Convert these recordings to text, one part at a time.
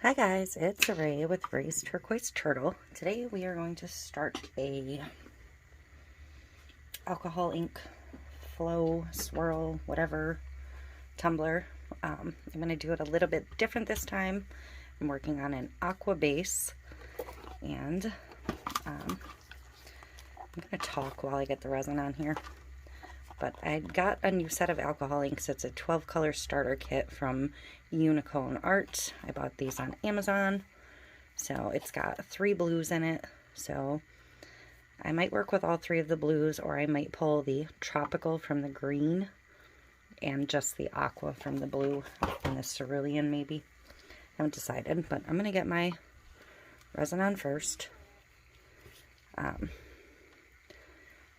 Hi guys, it's Ray with Ray's Turquoise Turtle. Today we are going to start a alcohol ink flow, swirl, whatever, tumbler. I'm going to do it a little bit different this time. I'm working on an aqua base, and I'm going to talk while I get the resin on here. But I got a new set of alcohol inks. It's a 12 color starter kit from Unicone Art. I bought these on Amazon. So it's got 3 blues in it. So I might work with all 3 of the blues, or I might pull the tropical from the green and just the aqua from the blue and the cerulean maybe. I haven't decided, but I'm going to get my resin on first. But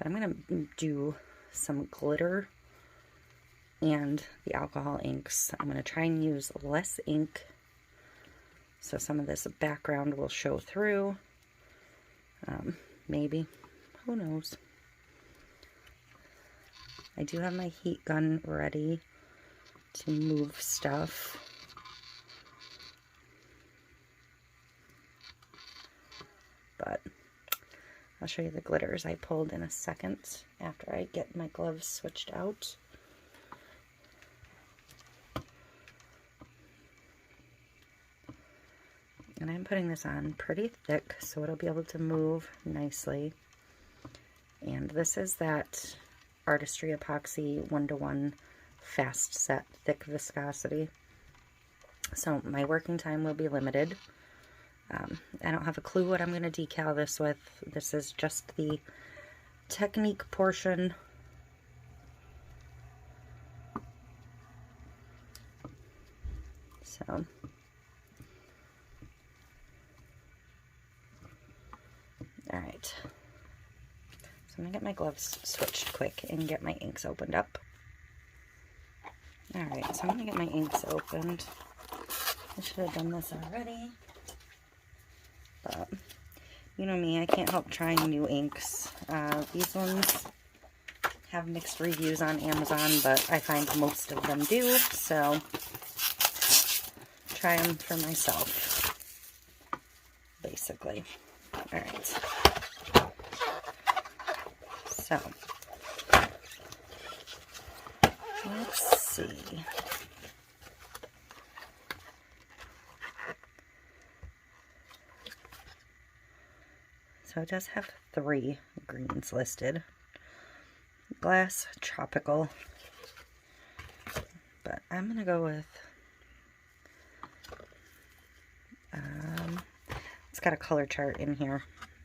I'm going to do some glitter and the alcohol inks. I'm going to try and use less ink so some of this background will show through. Maybe. Who knows? I do have my heat gun ready to move stuff. But I'll show you the glitters I pulled in a second after I get my gloves switched out. And I'm putting this on pretty thick so it'll be able to move nicely. And this is that Artistry Epoxy 1:1 fast set thick viscosity. So my working time will be limited. I don't have a clue what I'm going to decal this with. This is just the technique portion. So, alright. So I'm going to get my gloves switched quick and get my inks opened up. Alright, so I'm going to get my inks opened. I should have done this already. But, you know me, I can't help trying new inks. These ones have mixed reviews on Amazon, but I find most of them do, so try them for myself, basically. Alright. So, let's see. So it does have 3 greens listed. Glass, tropical. But I'm going to go with, it's got a color chart in here.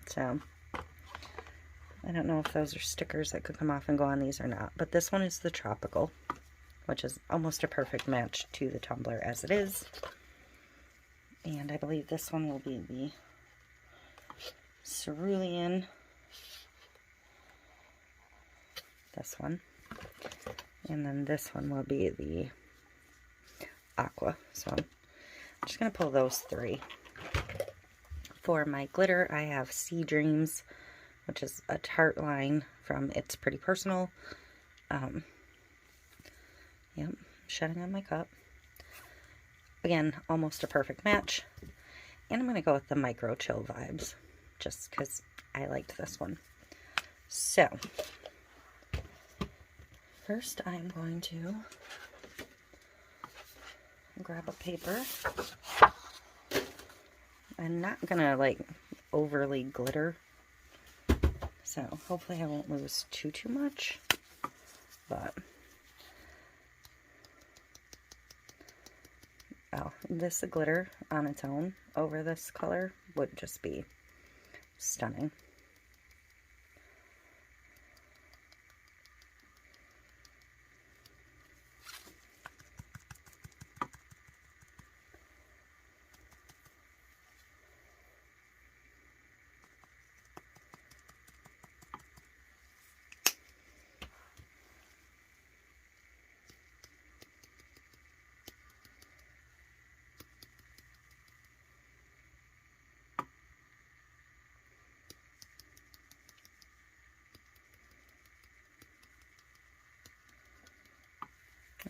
So I don't know if those are stickers that could come off and go on these or not. But this one is the tropical, which is almost a perfect match to the tumbler as it is. And I believe this one will be the cerulean, this one, and then this one will be the aqua. So I'm just going to pull those 3. For my glitter, I have Sea Dreams, which is a tart line from It's Pretty Personal. Yep, shedding on my cup. Again, almost a perfect match. And I'm going to go with the Micro Chill Vibes, just because I liked this one. So, first I'm going to grab a paper. I'm not going to, like, overly glitter, so hopefully I won't lose too much, but, oh, this glitter on its own over this color would just be stunning.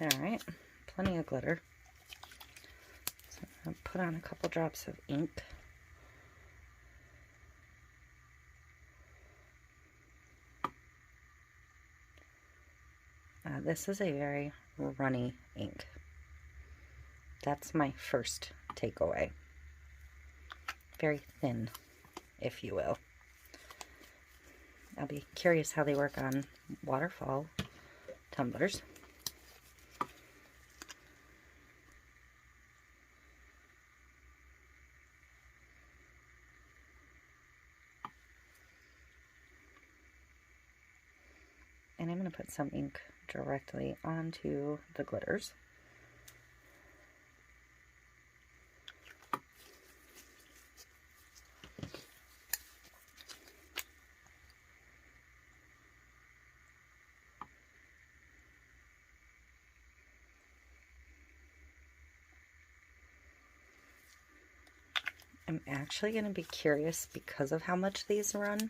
Alright, plenty of glitter. So I'm going to put on a couple drops of ink. This is a very runny ink. That's my first takeaway. Very thin, if you will. I'll be curious how they work on waterfall tumblers. And I'm going to put some ink directly onto the glitters. I'm actually going to be curious, because of how much these run,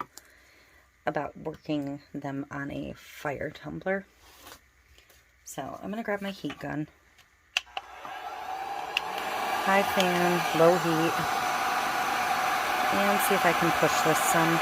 about working them on a fire tumbler. So I'm going to grab my heat gun. High fan, low heat, and see if I can push this some.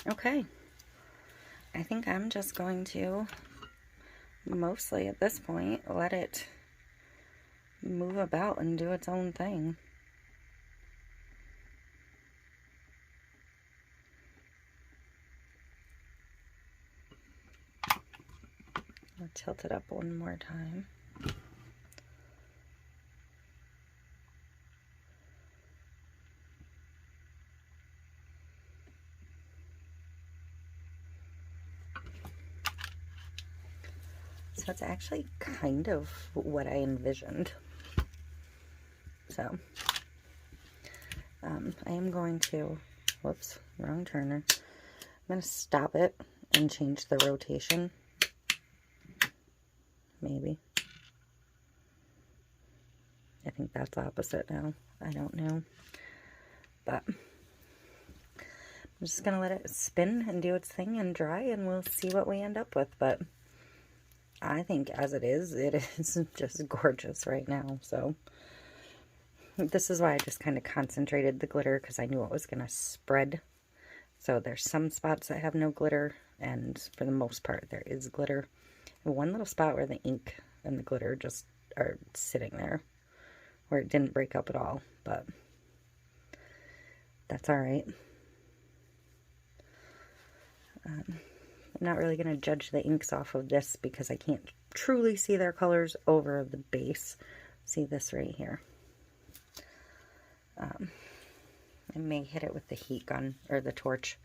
Okay, I think I'm just going to, mostly at this point, let it move about and do its own thing. I'll tilt it up one more time. So it's actually kind of what I envisioned. So I am going to, whoops, wrong turner. I'm going to stop it and change the rotation. Maybe. I think that's opposite now. I don't know. But I'm just going to let it spin and do its thing and dry, and we'll see what we end up with. But I think as it is just gorgeous right now. So this is why I just kind of concentrated the glitter, because I knew it was going to spread. So there's some spots that have no glitter, and for the most part there is glitter. And one little spot where the ink and the glitter just are sitting there, where it didn't break up at all, but that's all right. I'm not really going to judge the inks off of this because I can't truly see their colors over the base. See this right here. I may hit it with the heat gun or the torch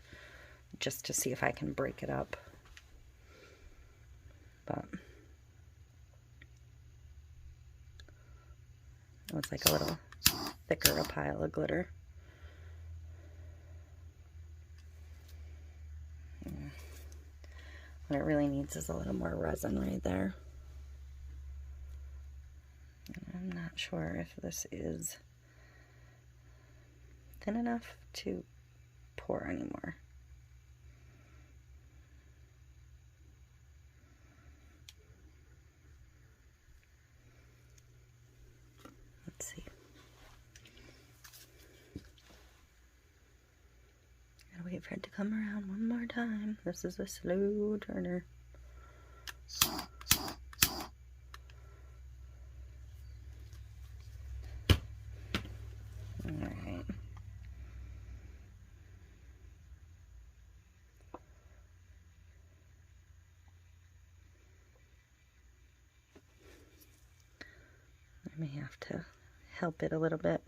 just to see if I can break it up. But it was like a little thicker a pile of glitter. What it really needs is a little more resin right there. And I'm not sure if this is thin enough to pour anymore. Let's see. Gotta wait for it to come around one more time. This is a slow turner. Alright. I may have to help it a little bit.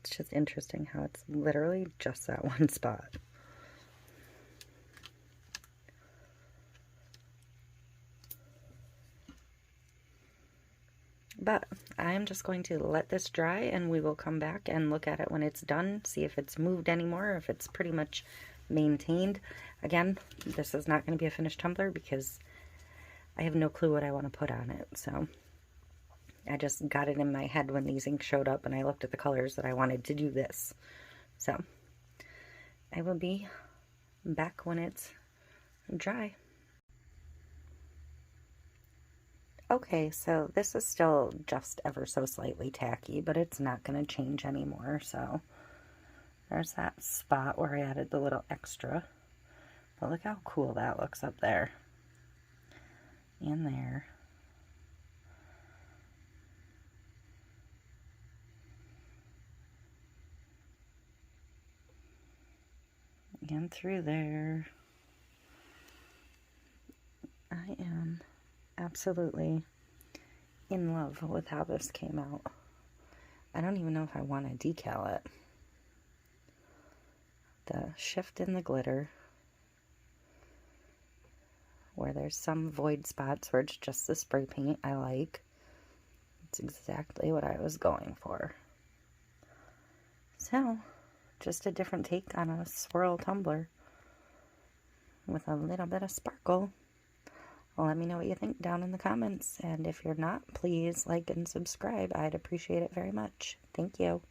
It's just interesting how it's literally just that one spot. But I'm just going to let this dry and we will come back and look at it when it's done, see if it's moved anymore, or if it's pretty much maintained. Again, this is not going to be a finished tumbler because I have no clue what I want to put on it. So I just got it in my head when these inks showed up and I looked at the colors that I wanted to do this. So I will be back when it's dry. Okay, so this is still just ever so slightly tacky, but it's not going to change anymore. So there's that spot where I added the little extra. But look how cool that looks up there. And there. And through there. I am absolutely in love with how this came out. I don't even know if I want to decal it. The shift in the glitter, where there's some void spots where it's just the spray paint I like. It's exactly what I was going for. So, just a different take on a swirl tumbler with a little bit of sparkle. Well, let me know what you think down in the comments, and if you're not, please like and subscribe. I'd appreciate it very much. Thank you.